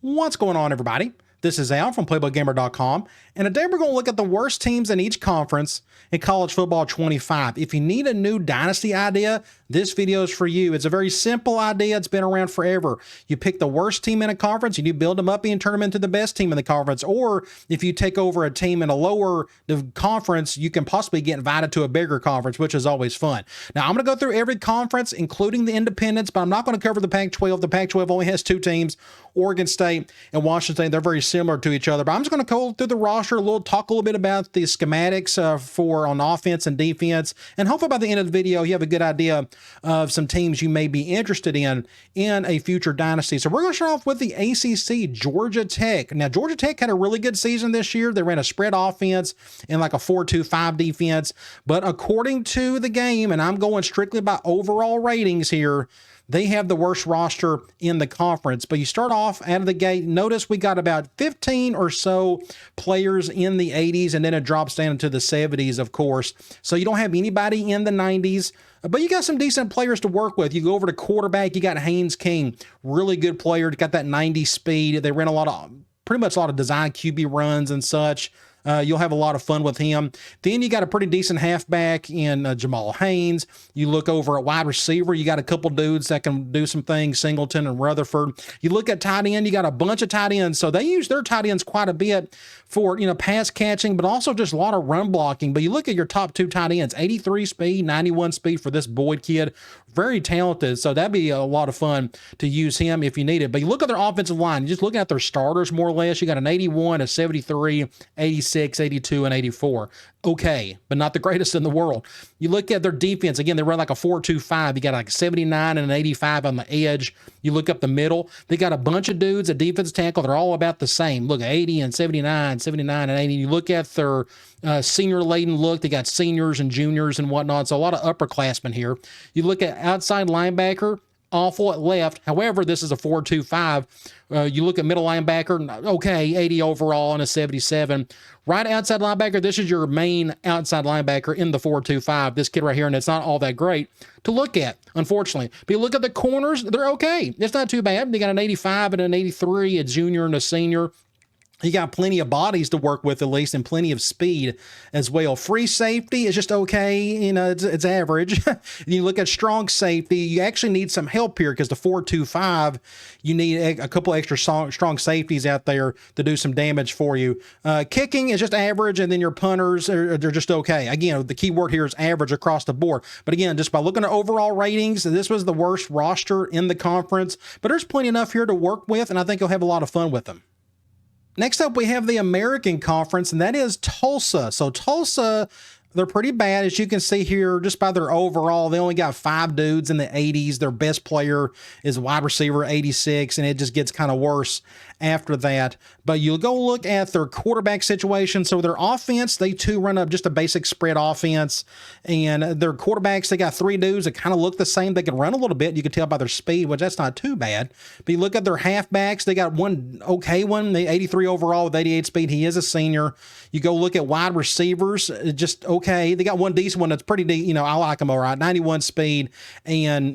What's going on, everybody? This is Al from PlaybookGamer.com, and today we're going to look at the worst teams in each conference in college football 25. If you need a new dynasty idea, this video is for you. It's a very simple idea. It's been around forever. You pick the worst team in a conference and you build them up and turn them into the best team in the conference. Or if you take over a team in a lower conference, you can possibly get invited to a bigger conference, which is always fun. Now, I'm going to go through every conference, including the independents, but I'm not going to cover the Pac-12. The Pac-12 only has two teams, Oregon State and Washington State. They're very similar to each other, but I'm just going to go through the roster talk a little bit about the schematics for on offense and defense, and hopefully by the end of the video you have a good idea of some teams you may be interested in a future dynasty. So we're going to start off with the ACC, Georgia Tech. Now, Georgia Tech had a really good season this year. They ran a spread offense and like a 4-2-5 defense, but according to the game, and I'm going strictly by overall ratings here, they have the worst roster in the conference. But you start off out of the gate, notice we got about 15 or so players in the 80s, and then it drops down into the 70s, of course. So you don't have anybody in the 90s, but you got some decent players to work with. You go over to quarterback, you got Haynes King, really good player, got that 90 speed. They ran pretty much a lot of design QB runs and such. You'll have a lot of fun with him. Then you got a pretty decent halfback in Jamal Haynes. You look over at wide receiver, you got a couple dudes that can do some things, Singleton and Rutherford. You look at tight end, you got a bunch of tight ends. So they use their tight ends quite a bit for, pass catching, but also just a lot of run blocking. But you look at your top two tight ends, 83 speed, 91 speed for this Boyd kid. Very talented. So that'd be a lot of fun to use him if you need it. But you look at their offensive line, you just look at their starters more or less. You got an 81, a 73, 86, 82, and 84. Okay, but not the greatest in the world. You look at their defense, again, they run like a 4-2-5. You got like a 79 and an 85 on the edge. You look up the middle, they got a bunch of dudes at defensive tackle. They're all about the same. Look, 80 and 79, 79 and 80. You look at their senior-laden look. They got seniors and juniors and whatnot, so a lot of upperclassmen here. You look at outside linebacker, awful at left. However, this is a 4-2-5. You look at middle linebacker, okay, 80 overall and a 77. Right outside linebacker, this is your main outside linebacker in the 4-2-5. This kid right here, and it's not all that great to look at, unfortunately. But you look at the corners, they're okay. It's not too bad. They got an 85 and an 83, a junior and a senior. You got plenty of bodies to work with, at least, and plenty of speed as well. Free safety is just okay. It's average. You look at strong safety, you actually need some help here because the 4-2-5, you need a couple extra strong safeties out there to do some damage for you. Kicking is just average, and then your punters, they're just okay. Again, the key word here is average across the board. But again, just by looking at overall ratings, this was the worst roster in the conference. But there's plenty enough here to work with, and I think you'll have a lot of fun with them. Next up, we have the American Conference, and that is Tulsa. So Tulsa, they're pretty bad, as you can see here, just by their overall. They only got 5 dudes in the 80s. Their best player is wide receiver 86, and it just gets kind of worse after that. But you'll go look at their quarterback situation. So their offense, they too run up just a basic spread offense. And their quarterbacks, they got 3 dudes that kind of look the same. They can run a little bit. You can tell by their speed, which that's not too bad. But you look at their halfbacks, they got one okay one, the 83 overall with 88 speed. He is a senior. You go look at wide receivers, just okay. They got one decent one that's pretty deep. I like them all right. 91 speed, and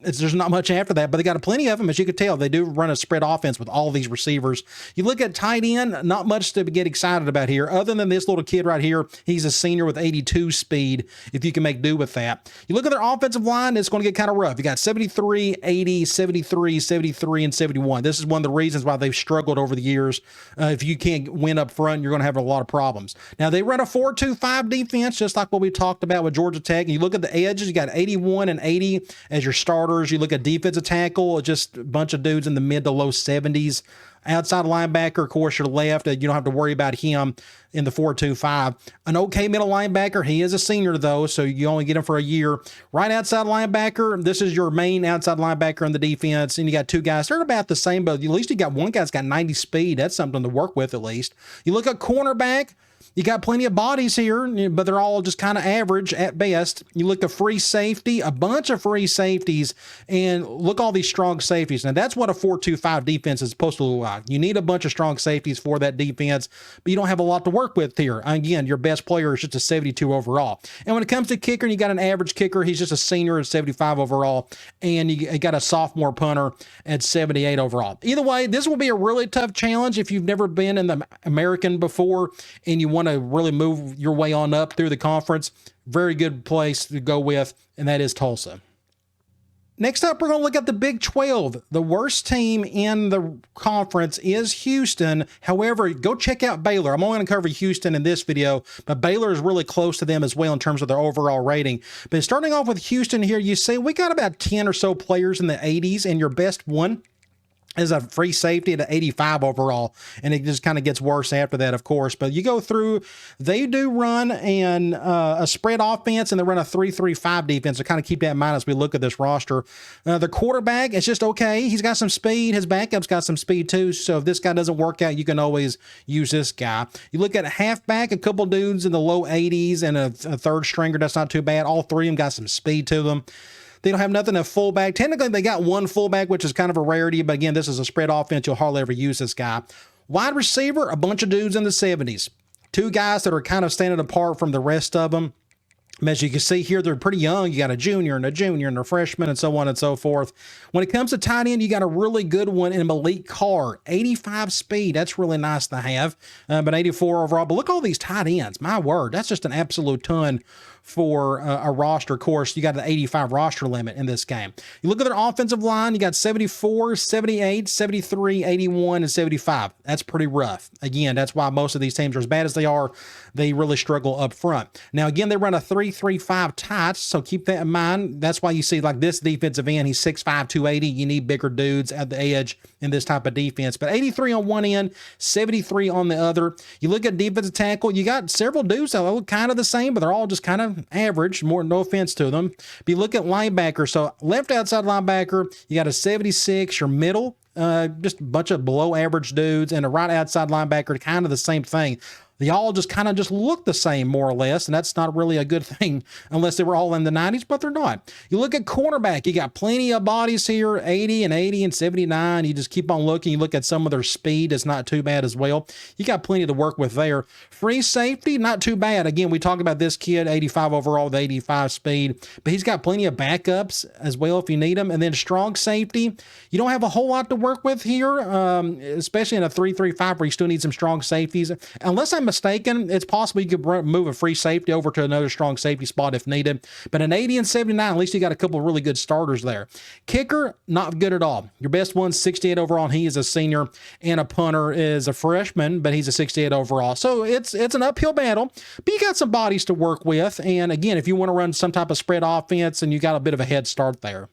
there's not much after that, but they got plenty of them. As you can tell, they do run a spread offense with all these receivers. You look at tight end, not much to get excited about here, other than this little kid right here. He's a senior with 82 speed, if you can make do with that. You look at their offensive line, it's going to get kind of rough. You got 73, 80, 73, 73, and 71. This is one of the reasons why they've struggled over the years. If you can't win up front, you're going to have a lot of problems. Now, they run a 4-2-5 defense, just like what we talked about with Georgia Tech. And you look at the edges, you got 81 and 80 as your starters. You look at defensive tackle, just a bunch of dudes in the mid to low 70s. Outside linebacker, of course, your left. You don't have to worry about him in the 4-2-5. An okay middle linebacker. He is a senior, though, so you only get him for a year. Right outside linebacker, this is your main outside linebacker in the defense, and you got 2 guys. They're about the same, but at least you got one guy that's got 90 speed. That's something to work with, at least. You look at cornerback. You got plenty of bodies here, but they're all just kind of average at best. You look at free safety, a bunch of free safeties, and look all these strong safeties. Now, that's what a 4-2-5 defense is supposed to look like. You need a bunch of strong safeties for that defense, but you don't have a lot to work with here. Again, your best player is just a 72 overall. And when it comes to kicker, you got an average kicker. He's just a senior at 75 overall, and you got a sophomore punter at 78 overall. Either way, this will be a really tough challenge if you've never been in the American before and you want to really move your way on up through the conference. Very good place to go with, and that is Tulsa. Next up, we're going to look at the Big 12. The worst team in the conference is Houston. However, go check out Baylor. I'm only going to cover Houston in this video, but Baylor is really close to them as well in terms of their overall rating. But starting off with Houston here, you see we got about 10 or so players in the 80s, and your best one is a free safety at 85 overall, and it just kind of gets worse after that, of course. But you go through, they do run a spread offense, and they run a 3-3-5 defense. So kind of keep that in mind as we look at this roster. The quarterback is just okay. He's got some speed. His backup's got some speed too. So if this guy doesn't work out, you can always use this guy. You look at a halfback, a couple dudes in the low 80s, and a third stringer. That's not too bad. All three of them got some speed to them. They don't have nothing at fullback. Technically, they got one fullback, which is kind of a rarity. But again, this is a spread offense. You'll hardly ever use this guy. Wide receiver, a bunch of dudes in the 70s. Two guys that are kind of standing apart from the rest of them. As you can see here, they're pretty young. You got a junior and a freshman and so on and so forth. When it comes to tight end, you got a really good one in Malik Carr, 85 speed. That's really nice to have, but 84 overall. But look at all these tight ends. My word, that's just an absolute ton for a roster. Of course, you got an 85 roster limit in this game. You look at their offensive line, you got 74, 78, 73, 81, and 75. That's pretty rough. Again, that's why most of these teams are as bad as they are. They really struggle up front. Now, again, they run a 3-3-5 tights, so keep that in mind. That's why you see like this defensive end, he's 6'5", 280. You need bigger dudes at the edge in this type of defense. But 83 on one end, 73 on the other. You look at defensive tackle, you got several dudes that look kind of the same, but they're all just kind of average, more no offense to them. But you look at linebacker, so left outside linebacker, you got a 76, your middle, just a bunch of below average dudes, and a right outside linebacker, kind of the same thing. They all just kind of just look the same, more or less, and that's not really a good thing unless they were all in the 90s, but they're not. You look at cornerback, you got plenty of bodies here, 80 and 79. You just keep on looking. You look at some of their speed, it's not too bad as well. You got plenty to work with there. Free safety, not too bad. Again, we talked about this kid, 85 overall with 85 speed, but he's got plenty of backups as well if you need them. And then strong safety, you don't have a whole lot to work with here, especially in a 3-3-5 where you still need some strong safeties. Unless I'm mistaken, it's possible you could move a free safety over to another strong safety spot if needed. But an 80 and 79, at least you got a couple of really good starters there. Kicker, not good at all. Your best one's 68 overall, and he is a senior, and a punter is a freshman, but he's a 68 overall. So it's an uphill battle, but you got some bodies to work with. And again, if you want to run some type of spread offense, and you got a bit of a head start there.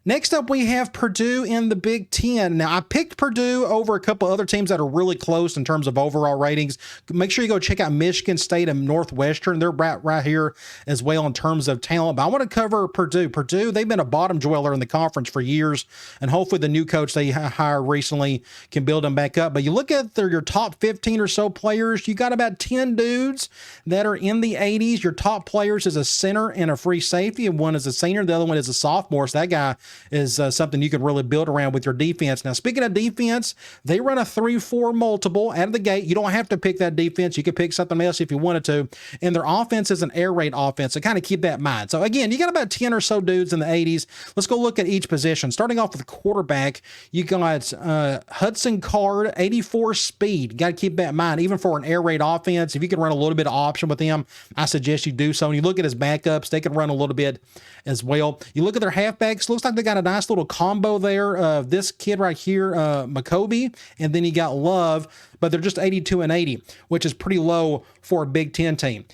Next up, we have Purdue in the Big Ten. Now, I picked Purdue over a couple other teams that are really close in terms of overall ratings. Make sure you go check out Michigan State and Northwestern. They're right here as well in terms of talent. But I want to cover Purdue. Purdue, they've been a bottom dweller in the conference for years, and hopefully the new coach they hired recently can build them back up. But you look at your top 15 or so players, you got about 10 dudes that are in the 80s. Your top players is a center and a free safety, and one is a senior. The other one is a sophomore. So that guy is something you can really build around with your defense. Now, speaking of defense, they run a 3-4 multiple out of the gate. You don't have to pick that defense. You could pick something else if you wanted to. And their offense is an air raid offense, so kind of keep that in mind. So again, you got about 10 or so dudes in the 80s. Let's go look at each position. Starting off with quarterback, you got Hudson Card, 84 speed. Got to keep that in mind. Even for an air raid offense, if you can run a little bit of option with him, I suggest you do so. And you look at his backups, they can run a little bit as well. You look at their halfbacks, looks like they got a nice little combo there of this kid right here, McCoby, and then you got Love, but they're just 82 and 80, which is pretty low for a Big Ten team.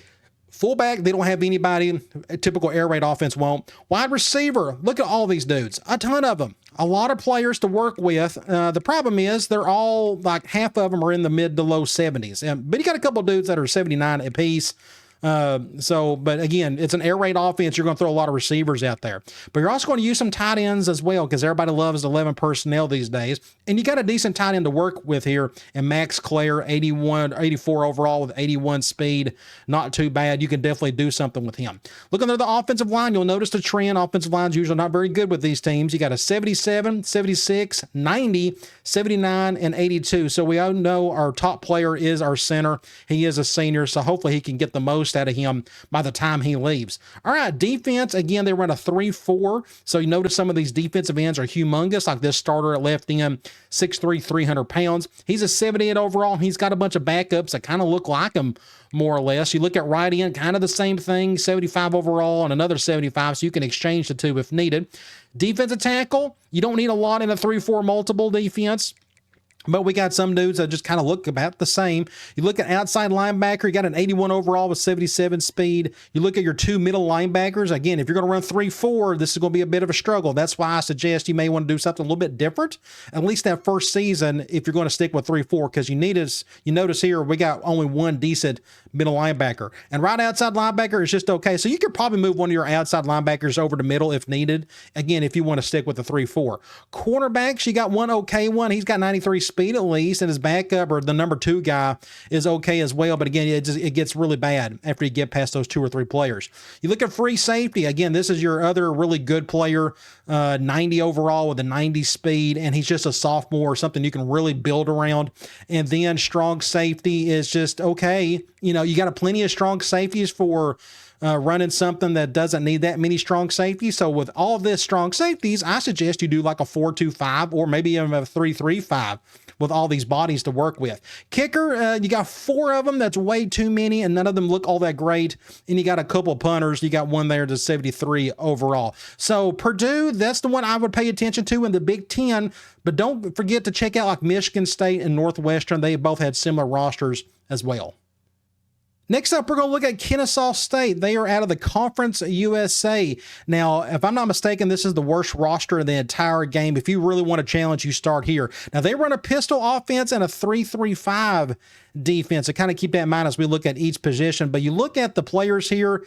Fullback, they don't have anybody. A typical air raid offense won't. Wide receiver, look at all these dudes. A ton of them. A lot of players to work with. The problem is they're all, like half of them are in the mid to low 70s. But you got a couple dudes that are 79 apiece. But again, it's an air raid offense. You're going to throw a lot of receivers out there, but you're also going to use some tight ends as well, because everybody loves 11 personnel these days. And you got a decent tight end to work with here. And Max Clare, 84 overall with 81 speed. Not too bad. You can definitely do something with him. Looking at the offensive line, you'll notice the trend. Offensive line's usually not very good with these teams. You got a 77, 76, 90, 79, and 82. So we all know our top player is our center. He is a senior, so hopefully he can get the most out of him by the time he leaves. All right, defense, again, they run a 3-4. So you notice some of these defensive ends are humongous, like this starter at left end, 6'3", 300 pounds. He's a 78 overall. He's got a bunch of backups that kind of look like him, more or less. You look at right end, kind of the same thing, 75 overall and another 75, so you can exchange the two if needed. Defensive tackle, you don't need a lot in a 3-4 multiple defense, but we got some dudes that just kind of look about the same. You look at outside linebacker, you got an 81 overall with 77 speed. You look at your two middle linebackers. Again, if you're going to run 3-4, this is going to be a bit of a struggle. That's why I suggest you may want to do something a little bit different, at least that first season, if you're going to stick with 3-4, because you notice here, we got only one decent middle linebacker. And right outside linebacker is just okay. So you could probably move one of your outside linebackers over to middle if needed. Again, if you want to stick with the 3-4. Cornerbacks, you got one okay one. He's got 93 speed at least, and his backup, or the number 2 guy, is okay as well. But again, it gets really bad after you get past those 2 or 3 players. You look at free safety. Again, this is your other really good player, 90 overall with a 90 speed, and he's just a sophomore, something you can really build around. And then strong safety is just okay. You know, you got plenty of strong safeties for running something that doesn't need that many strong safeties. So with all this strong safeties, I suggest you do like a 4-2-5 or maybe even a 3-3-5 with all these bodies to work with. Kicker, you got 4 of them. That's way too many, and none of them look all that great. And you got a couple punters. You got one there to 73 overall. So Purdue, that's the one I would pay attention to in the Big Ten. But don't forget to check out like Michigan State and Northwestern. They both had similar rosters as well. Next up, we're going to look at Kennesaw State. They are out of the Conference USA. Now, if I'm not mistaken, this is the worst roster in the entire game. If you really want a challenge, you start here. Now, they run a pistol offense and a 3-3-5 defense. So kind of keep that in mind as we look at each position. But you look at the players here,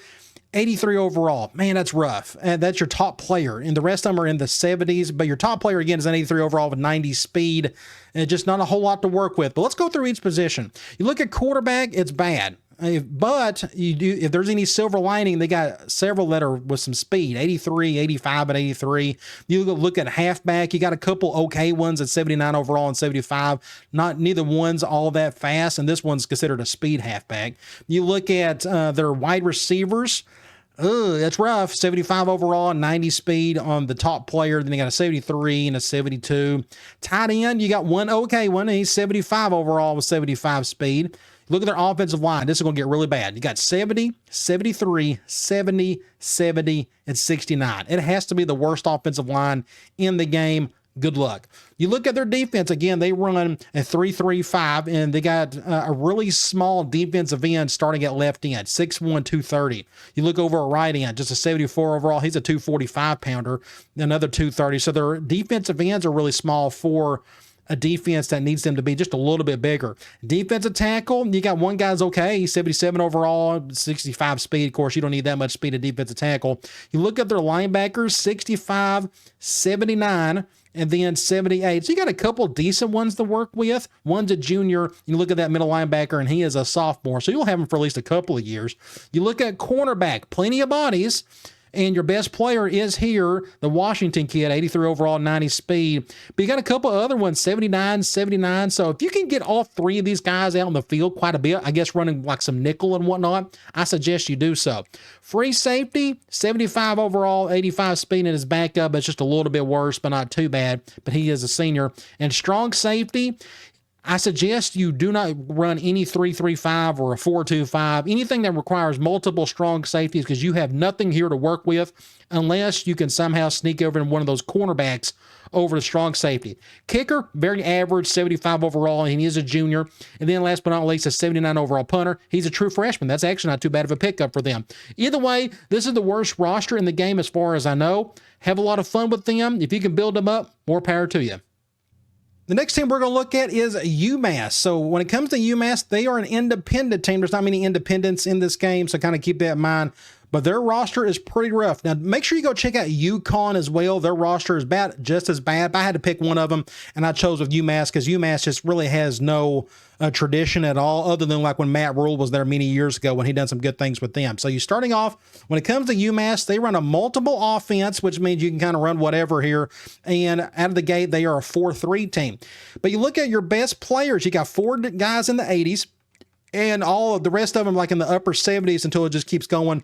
83 overall. Man, that's rough. And that's your top player. And the rest of them are in the 70s. But your top player, again, is an 83 overall with 90 speed. And just not a whole lot to work with. But let's go through each position. You look at quarterback, it's bad. But if there's any silver lining, they got several that are with some speed, 83, 85, and 83. You look at halfback, you got a couple okay ones at 79 overall and 75. Neither one's all that fast, and this one's considered a speed halfback. You look at their wide receivers. That's rough. 75 overall and 90 speed on the top player. Then you got a 73 and a 72. Tight end, you got one okay one. He's 75 overall with 75 speed. Look at their offensive line. This is going to get really bad. You got 70, 73, 70, 70, and 69. It has to be the worst offensive line in the game. Good luck. You look at their defense. Again, they run a 3-3-5, and they got a really small defensive end starting at left end, 6'1", 230. You look over at right end, just a 74 overall. He's a 245-pounder, another 230. So their defensive ends are really small for a defense that needs them to be just a little bit bigger. Defensive tackle, you got one guy's okay, 77 overall, 65 speed. Of course, you don't need that much speed at defensive tackle. You look at their linebackers, 65, 79, and then 78. So you got a couple decent ones to work with. One's a junior. You look at that middle linebacker, and he is a sophomore, so you'll have him for at least a couple of years. You look at cornerback, plenty of bodies. And your best player is here, the Washington kid, 83 overall, 90 speed. But you got a couple of other ones, 79, 79. So if you can get all 3 of these guys out in the field quite a bit, I guess running like some nickel and whatnot, I suggest you do so. Free safety, 75 overall, 85 speed in his backup. It's just a little bit worse, but not too bad. But he is a senior. And strong safety, I suggest you do not run any 3-3-5 or a 4-2-5, anything that requires multiple strong safeties, because you have nothing here to work with unless you can somehow sneak over in one of those cornerbacks over the strong safety. Kicker, very average, 75 overall, and he is a junior. And then last but not least, a 79 overall punter. He's a true freshman. That's actually not too bad of a pickup for them. Either way, this is the worst roster in the game as far as I know. Have a lot of fun with them. If you can build them up, more power to you. The next team we're going to look at is UMass. So when it comes to UMass, they are an independent team. There's not many independents in this game, so kind of keep that in mind. But their roster is pretty rough. Now, make sure you go check out UConn as well. Their roster is just as bad. But I had to pick one of them, and I chose with UMass because UMass just really has no tradition at all, other than like when Matt Rule was there many years ago when he done some good things with them. So you're starting off, when it comes to UMass, they run a multiple offense, which means you can kind of run whatever here. And out of the gate, they are a 4-3 team. But you look at your best players, you got 4 guys in the 80s, and all of the rest of them like in the upper 70s until it just keeps going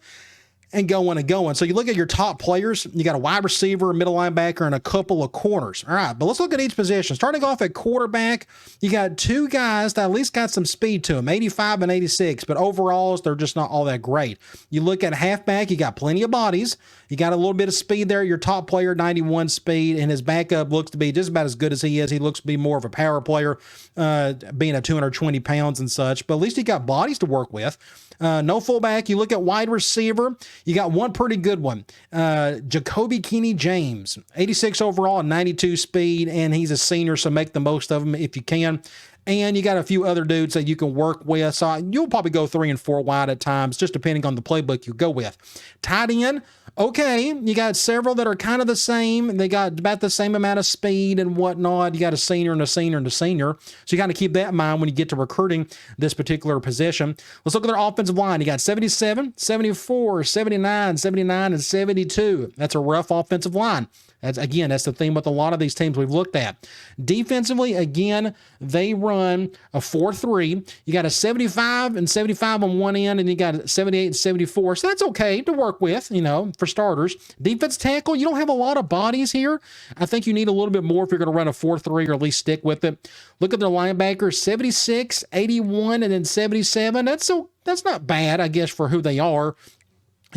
and going and going. So you look at your top players, you got a wide receiver, a middle linebacker, and a couple of corners. All right, but let's look at each position. Starting off at quarterback, you got 2 guys that at least got some speed to them, 85 and 86, but overalls, they're just not all that great. You look at halfback, you got plenty of bodies. You got a little bit of speed there. Your top player, 91 speed, and his backup looks to be just about as good as he is. He looks to be more of a power player, being a 220 pounds and such, but at least he got bodies to work with. No fullback. You look at wide receiver, you got one pretty good one. Jacoby Keeney James, 86 overall and 92 speed, and he's a senior, so make the most of him if you can. And you got a few other dudes that you can work with. So you'll probably go 3 and 4 wide at times, just depending on the playbook you go with. Tight end, okay, you got several that are kind of the same. They got about the same amount of speed and whatnot. You got a senior and a senior and a senior. So you got to keep that in mind when you get to recruiting this particular position. Let's look at their offensive line. You got 77, 74, 79, 79, and 72. That's a rough offensive line. That's the theme with a lot of these teams we've looked at. Defensively, again, they run a 4-3. You got a 75 and 75 on one end, and you got 78 and 74. So that's okay to work with, for starters. Defense tackle, you don't have a lot of bodies here. I think you need a little bit more if you're going to run a 4-3 or at least stick with it. Look at their linebackers, 76, 81, and then 77. That's not bad, I guess, for who they are.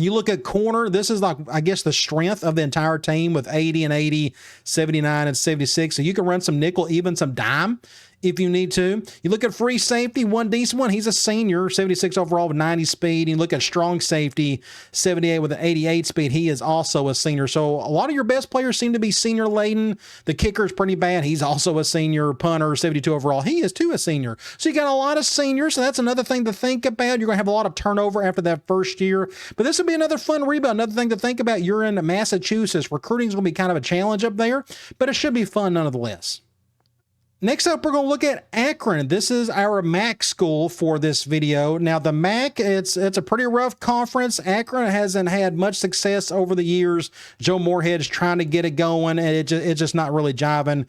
You look at corner, this is like, I guess, the strength of the entire team with 80 and 80, 79 and 76. So you can run some nickel, even some dime if you need to. You look at free safety, one decent one. He's a senior, 76 overall with 90 speed. You look at strong safety, 78 with an 88 speed. He is also a senior. So a lot of your best players seem to be senior laden. The kicker is pretty bad. He's also a senior. Punter, 72 overall. He is too a senior. So you got a lot of seniors. So that's another thing to think about. You're going to have a lot of turnover after that first year. But this will be another fun rebound. Another thing to think about. You're in Massachusetts. Recruiting is going to be kind of a challenge up there, but it should be fun nonetheless. Next up, we're going to look at Akron. This is our MAC school for this video. Now, the MAC, it's a pretty rough conference. Akron hasn't had much success over the years. Joe Moorhead's trying to get it going, and it's just not really jiving.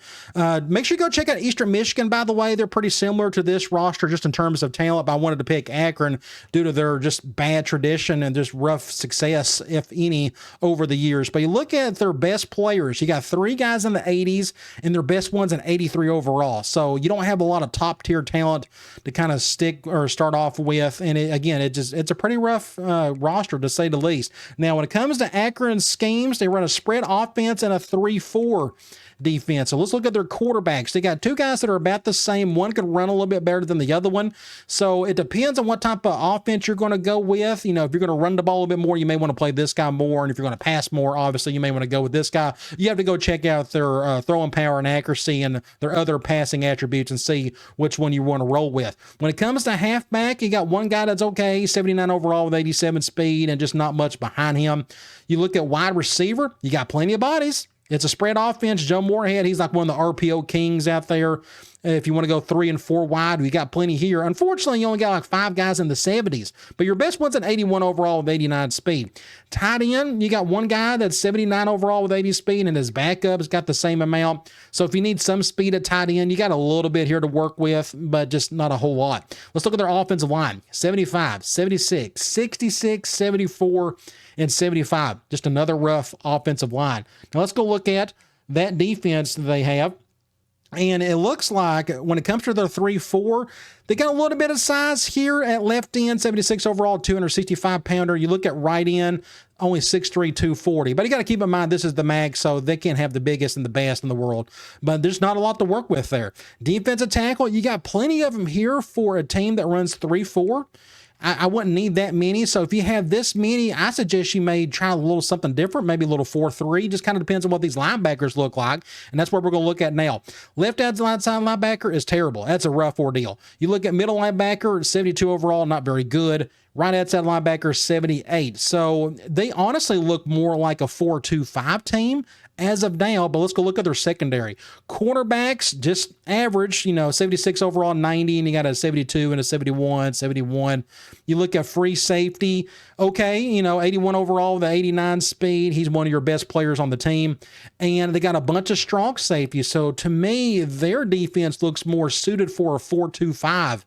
Make sure you go check out Eastern Michigan, by the way. They're pretty similar to this roster just in terms of talent, but I wanted to pick Akron due to their just bad tradition and just rough success, if any, over the years. But you look at their best players. You got 3 guys in the 80s, and their best one's an 83 overall. So you don't have a lot of top tier talent to kind of stick or start off with. And it's a pretty rough roster to say the least. Now, when it comes to Akron's schemes, they run a spread offense and a 3-4 defense. So let's look at their quarterbacks. They got 2 guys that are about the same. One could run a little bit better than the other one. So it depends on what type of offense you're going to go with. If you're going to run the ball a little bit more, you may want to play this guy more. And if you're going to pass more, obviously you may want to go with this guy. You have to go check out their throwing power and accuracy and their other passing attributes and see which one you want to roll with. When it comes to halfback, you got one guy that's okay, 79 overall with 87 speed and just not much behind him. You look at wide receiver, you got plenty of bodies. It's a spread offense. Joe Moorhead, he's like one of the RPO kings out there. If you want to go 3 and 4 wide, we got plenty here. Unfortunately, you only got like 5 guys in the 70s, but your best one's an 81 overall with 89 speed. Tight end, you got one guy that's 79 overall with 80 speed, and his backup's got the same amount. So if you need some speed at tight end, you got a little bit here to work with, but just not a whole lot. Let's look at their offensive line. 75, 76, 66, 74, and 75. Just another rough offensive line. Now let's go look at that defense that they have. And it looks like when it comes to their 3-4, they got a little bit of size here at left end, 76 overall, 265 pounder. You look at right end, only 6'3", 240. But you got to keep in mind, this is the MAC, so they can't have the biggest and the best in the world. But there's not a lot to work with there. Defensive tackle, you got plenty of them here for a team that runs 3-4. I wouldn't need that many. So if you have this many, I suggest you may try a little something different, maybe a little 4-3. Just kind of depends on what these linebackers look like. And that's what we're going to look at now. Left outside linebacker is terrible. That's a rough ordeal. You look at middle linebacker, 72 overall, not very good. Right outside linebacker, 78. So they honestly look more like a 4-2-5 team as of now, but let's go look at their secondary. Cornerbacks, just average, 76 overall, 90, and you got a 72 and a 71, 71. You look at free safety, okay, 81 overall with an 89 speed. He's one of your best players on the team. And they got a bunch of strong safeties. So to me, their defense looks more suited for a 4-2-5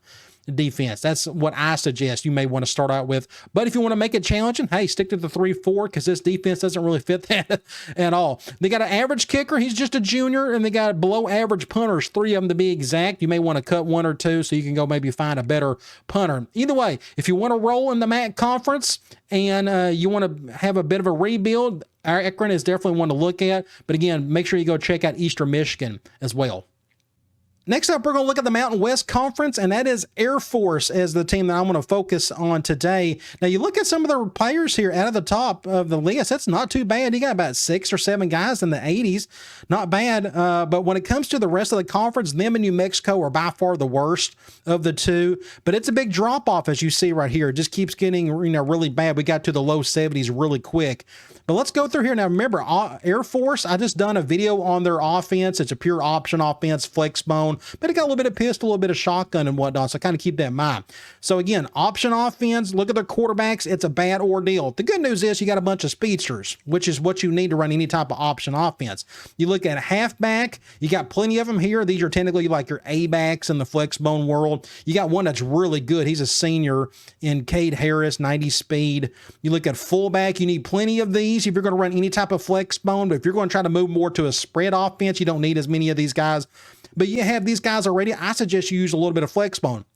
defense. That's what I suggest you may want to start out with. But if you want to make it challenging, hey, stick to the 3-4 because this defense doesn't really fit that at all. They got an average kicker. He's just a junior, and they got below average punters, 3 of them to be exact. You may want to cut 1 or 2 so you can go maybe find a better punter. Either way, if you want to roll in the MAC conference and you want to have a bit of a rebuild, our Akron is definitely one to look at. But again, make sure you go check out Eastern Michigan as well. Next up, we're going to look at the Mountain West Conference, and that is Air Force as the team that I want to focus on today. Now, you look at some of the players here out of the top of the list, that's not too bad. You got about 6 or 7 guys in the 80s. Not bad, but when it comes to the rest of the conference, them and New Mexico are by far the worst of the two, but it's a big drop-off, as you see right here. It just keeps getting really bad. We got to the low 70s really quick. But let's go through here. Now, remember, Air Force, I just done a video on their offense. It's a pure option offense, flex bone, but it got a little bit of pistol, a little bit of shotgun and whatnot, so kind of keep that in mind. So again, option offense, look at their quarterbacks. It's a bad ordeal. The good news is you got a bunch of speedsters, which is what you need to run any type of option offense. You look at halfback, you got plenty of them here. These are technically like your A-backs in the flex bone world. You got one that's really good. He's a senior in Cade Harris, 90 speed. You look at fullback, you need plenty of these if you're going to run any type of flex bone, but if you're going to try to move more to a spread offense, you don't need as many of these guys. But you have these guys already. I suggest you use a little bit of flex bone.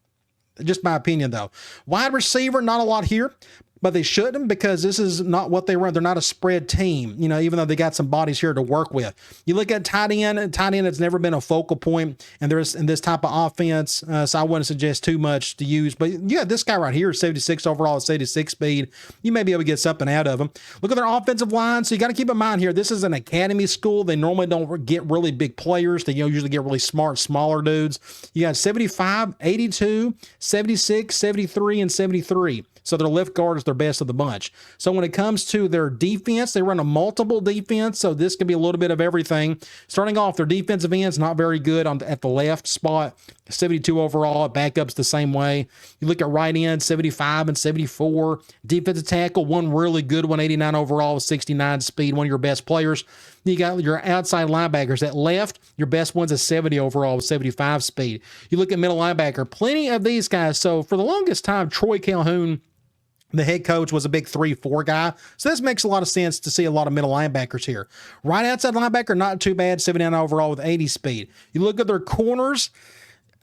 Just my opinion, though. Wide receiver, not a lot here, but they shouldn't because this is not what they run. They're not a spread team, even though they got some bodies here to work with. You look at tight end has never been a focal point, and there's in this type of offense, so I wouldn't suggest too much to use. But you got this guy right here, 76 overall, 76 speed. You may be able to get something out of him. Look at their offensive line. So you got to keep in mind here, this is an academy school. They normally don't get really big players. They usually get really smart, smaller dudes. You got 75, 82, 76, 73, and 73. So their left guard is their best of the bunch. So when it comes to their defense, they run a multiple defense. So this could be a little bit of everything. Starting off, their defensive ends not very good at the left spot. 72 overall, backups the same way. You look at right end, 75 and 74. Defensive tackle, one really good one, 89 overall with 69 speed, one of your best players. You got your outside linebackers. At left, your best one's a 70 overall with 75 speed. You look at middle linebacker, plenty of these guys. So for the longest time, Troy Calhoun, the head coach, was a big 3-4 guy. So this makes a lot of sense to see a lot of middle linebackers here. Right outside linebacker, not too bad, 79 overall with 80 speed. You look at their corners,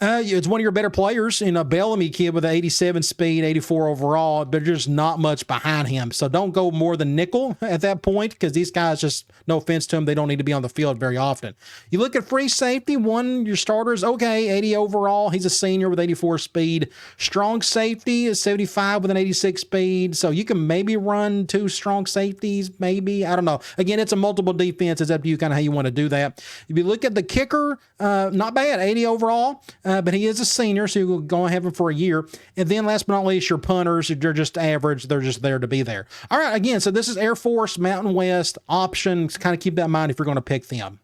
it's one of your better players in a Bellamy kid with an 87 speed, 84 overall, but there's not much behind him. So don't go more than nickel at that point because these guys, just no offense to them, they don't need to be on the field very often. You look at free safety, your starters, okay, 80 overall. He's a senior with 84 speed. Strong safety is 75 with an 86 speed. So you can maybe run 2 strong safeties, maybe. I don't know. Again, it's a multiple defense. It's up to you kind of how you want to do that. If you look at the kicker, not bad, 80 overall. But he is a senior, so you'll go and have him for a year. And then last but not least, your punters, they're just average. They're just there to be there. All right, again, so this is Air Force, Mountain West, options. Kind of keep that in mind if you're going to pick them.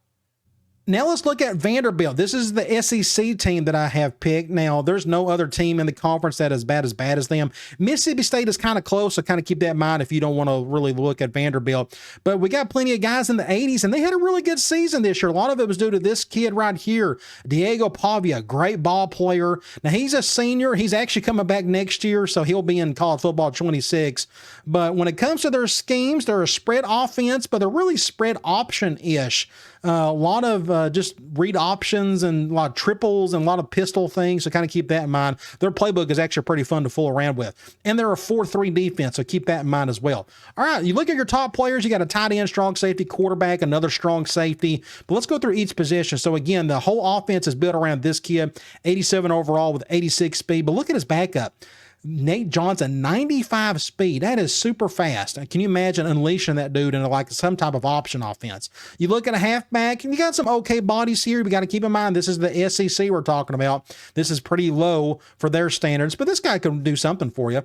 Now let's look at Vanderbilt. This is the SEC team that I have picked. Now, there's no other team in the conference that is bad as them. Mississippi State is kind of close, so kind of keep that in mind if you don't want to really look at Vanderbilt. But we got plenty of guys in the 80s, and they had a really good season this year. A lot of it was due to this kid right here, Diego Pavia, great ball player. Now, he's a senior. He's actually coming back next year, so he'll be in college football 26. But when it comes to their schemes, they're a spread offense, but they're really spread option-ish. A lot of just read options and a lot of triples and a lot of pistol things, so kind of keep that in mind. Their playbook is actually pretty fun to fool around with. And they're a 4-3 defense, so keep that in mind as well. All right, you look at your top players, you got a tight end, strong safety, quarterback, another strong safety. But let's go through each position. So again, the whole offense is built around this kid, 87 overall with 86 speed. But look at his backup. Nate Johnson, 95 speed. That is super fast. Can you imagine unleashing that dude into like some type of option offense? You look at a halfback, and you got some okay bodies here. We got to keep in mind this is the SEC we're talking about. This is pretty low for their standards, but this guy can do something for you.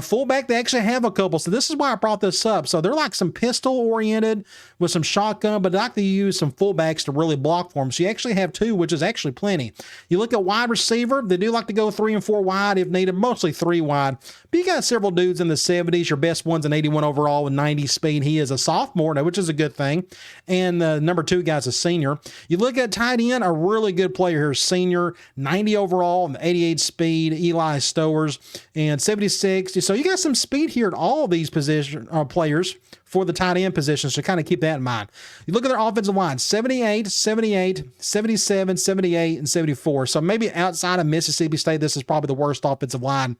Fullback, they actually have a couple, so this is why I brought this up. So they're like some pistol-oriented with some shotgun, but they like to use some fullbacks to really block for them. So you actually have two, which is actually plenty. You look at wide receiver, they do like to go 3 and 4 wide if needed, mostly 3 wide. But you got several dudes in the 70s. Your best one's an 81 overall with 90 speed. He is a sophomore, which is a good thing. And the number 2 guy's a senior. You look at tight end, a really good player here, senior, 90 overall and 88 speed, Eli Stowers, and 76. So you got some speed here at all of these position players for the tight end positions, so kind of keep that in mind. You look at their offensive line, 78, 78, 77, 78, and 74. So maybe outside of Mississippi State, this is probably the worst offensive line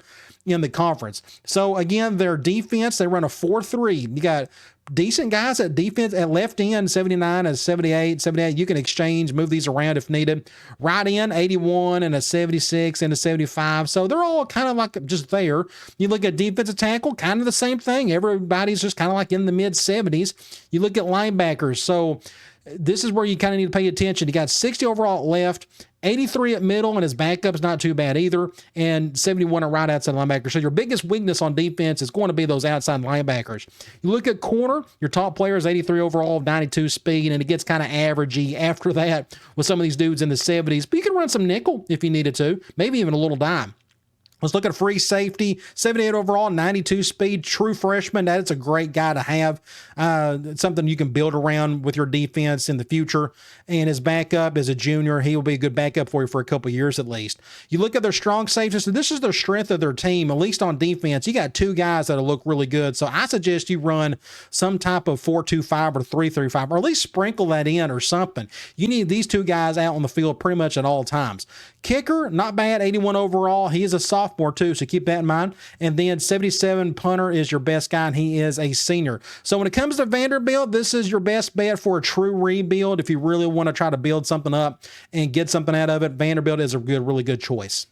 in the conference. So again, their defense, they run a 4-3. You got decent guys at defense at left end, 79 and 78, 78. You can exchange, move these around if needed. Right end, 81 and a 76 and a 75. So they're all kind of like just there. You look at defensive tackle, kind of the same thing. Everybody's just kind of like in the mid 70s. You look at linebackers. So this is where you kind of need to pay attention. You got 60 overall at left, 83 at middle, and his backup's not too bad either, and 71 at right outside linebacker. So your biggest weakness on defense is going to be those outside linebackers. You look at corner, your top player is 83 overall, 92 speed, and it gets kind of averagey after that with some of these dudes in the 70s. But you can run some nickel if you needed to, maybe even a little dime. Let's look at free safety, 78 overall, 92 speed, true freshman. That is a great guy to have. Something you can build around with your defense in the future. And his backup is a junior. He will be a good backup for you for a couple of years at least. You look at their strong safeties. So this is the strength of their team, at least on defense. You got 2 guys that'll look really good. So I suggest you run some type of 4-2-5 or 3-3-5, or at least sprinkle that in or something. You need these 2 guys out on the field pretty much at all times. Kicker, not bad, 81 overall. He is a sophomore too, so keep that in mind. And then 77 punter is your best guy, and he is a senior. So when it comes to Vanderbilt, this is your best bet for a true rebuild. If you really want to try to build something up and get something out of it, Vanderbilt is a really good choice.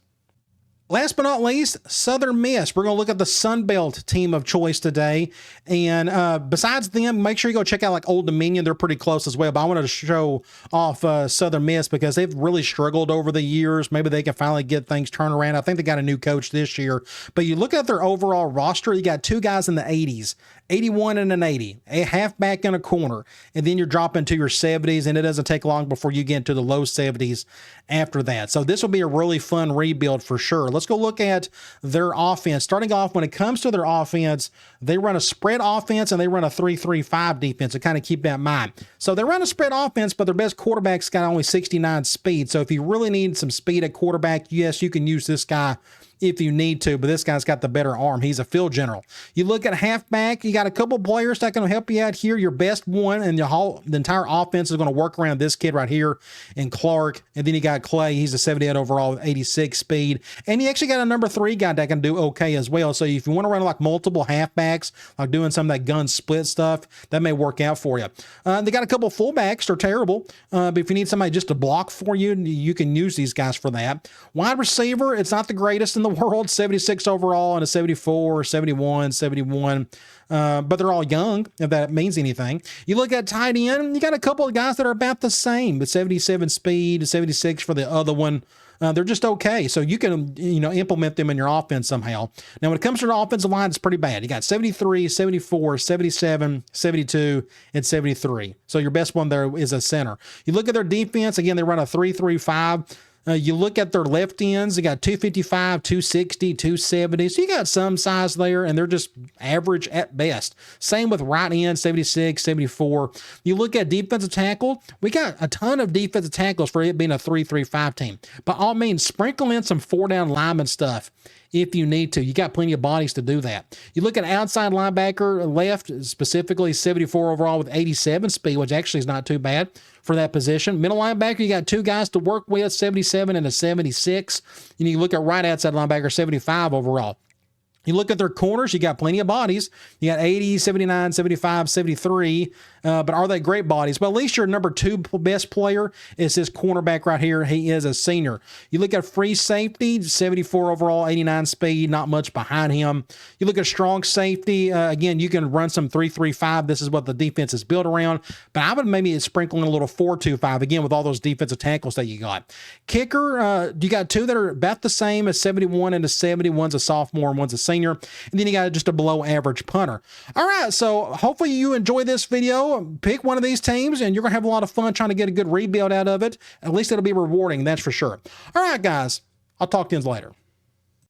Last but not least, Southern Miss. We're going to look at the Sun Belt team of choice today. And besides them, make sure you go check out like Old Dominion. They're pretty close as well. But I wanted to show off Southern Miss because they've really struggled over the years. Maybe they can finally get things turned around. I think they got a new coach this year. But you look at their overall roster, you got 2 guys in the 80s. 81 and an 80, a halfback and a corner, and then you're dropping to your 70s, and it doesn't take long before you get into the low 70s after that. So this will be a really fun rebuild for sure. Let's go look at their offense. Starting off, when it comes to their offense, they run a spread offense and they run a 3-3-5 defense, so kind of keep that in mind. So they run a spread offense, but their best quarterback's got only 69 speed. So if you really need some speed at quarterback, yes, you can use this guy if you need to, but this guy's got the better arm. He's a field general. You look at halfback, you got a couple players that can help you out here. Your best one and the entire offense is going to work around this kid right here in Clark. And then you got Clay. He's a 78 overall with 86 speed. And you actually got a number 3 guy that can do okay as well. So if you want to run like multiple halfbacks, like doing some of that gun split stuff, that may work out for you. They got a couple fullbacks. They're terrible. But if you need somebody just to block for you, you can use these guys for that. Wide receiver, it's not the greatest in the world, 76 overall and a 74, 71, 71. But they're all young, if that means anything. You look at tight end, you got a couple of guys that are about the same, but 77 speed, 76 for the other one. They're just okay. So you can, implement them in your offense somehow. Now, when it comes to the offensive line, it's pretty bad. You got 73, 74, 77, 72, and 73. So your best one there is a center. You look at their defense, again, they run a 3-3-5. You look at their left ends, you got 255, 260, 270. So you got some size there, and they're just average at best. Same with right end, 76, 74. You look at defensive tackle, we got a ton of defensive tackles for it being a 3-3-5 team. By all means, sprinkle in some 4-down lineman stuff if you need to. You got plenty of bodies to do that. You look at outside linebacker, left specifically 74 overall with 87 speed, which actually is not too bad for that position. Middle linebacker, you got 2 guys to work with, 77 and a 76. And you look at right outside linebacker, 75 overall. You look at their corners, you got plenty of bodies. You got 80, 79, 75, 73, but are they great bodies? But at least your number 2 best player is this cornerback right here. He is a senior. You look at free safety, 74 overall, 89 speed, not much behind him. You look at strong safety, again, you can run some 3-3-5. This is what the defense is built around, but I would maybe sprinkle in a little 4-2-5, again, with all those defensive tackles that you got. Kicker, you got 2 that are about the same as 71 and a 70. One's a sophomore and one's a senior. And then you got just a below average punter. All right, so hopefully you enjoy this video. Pick one of these teams and you're going to have a lot of fun trying to get a good rebuild out of it. At least it'll be rewarding, that's for sure. All right, guys, I'll talk to you later.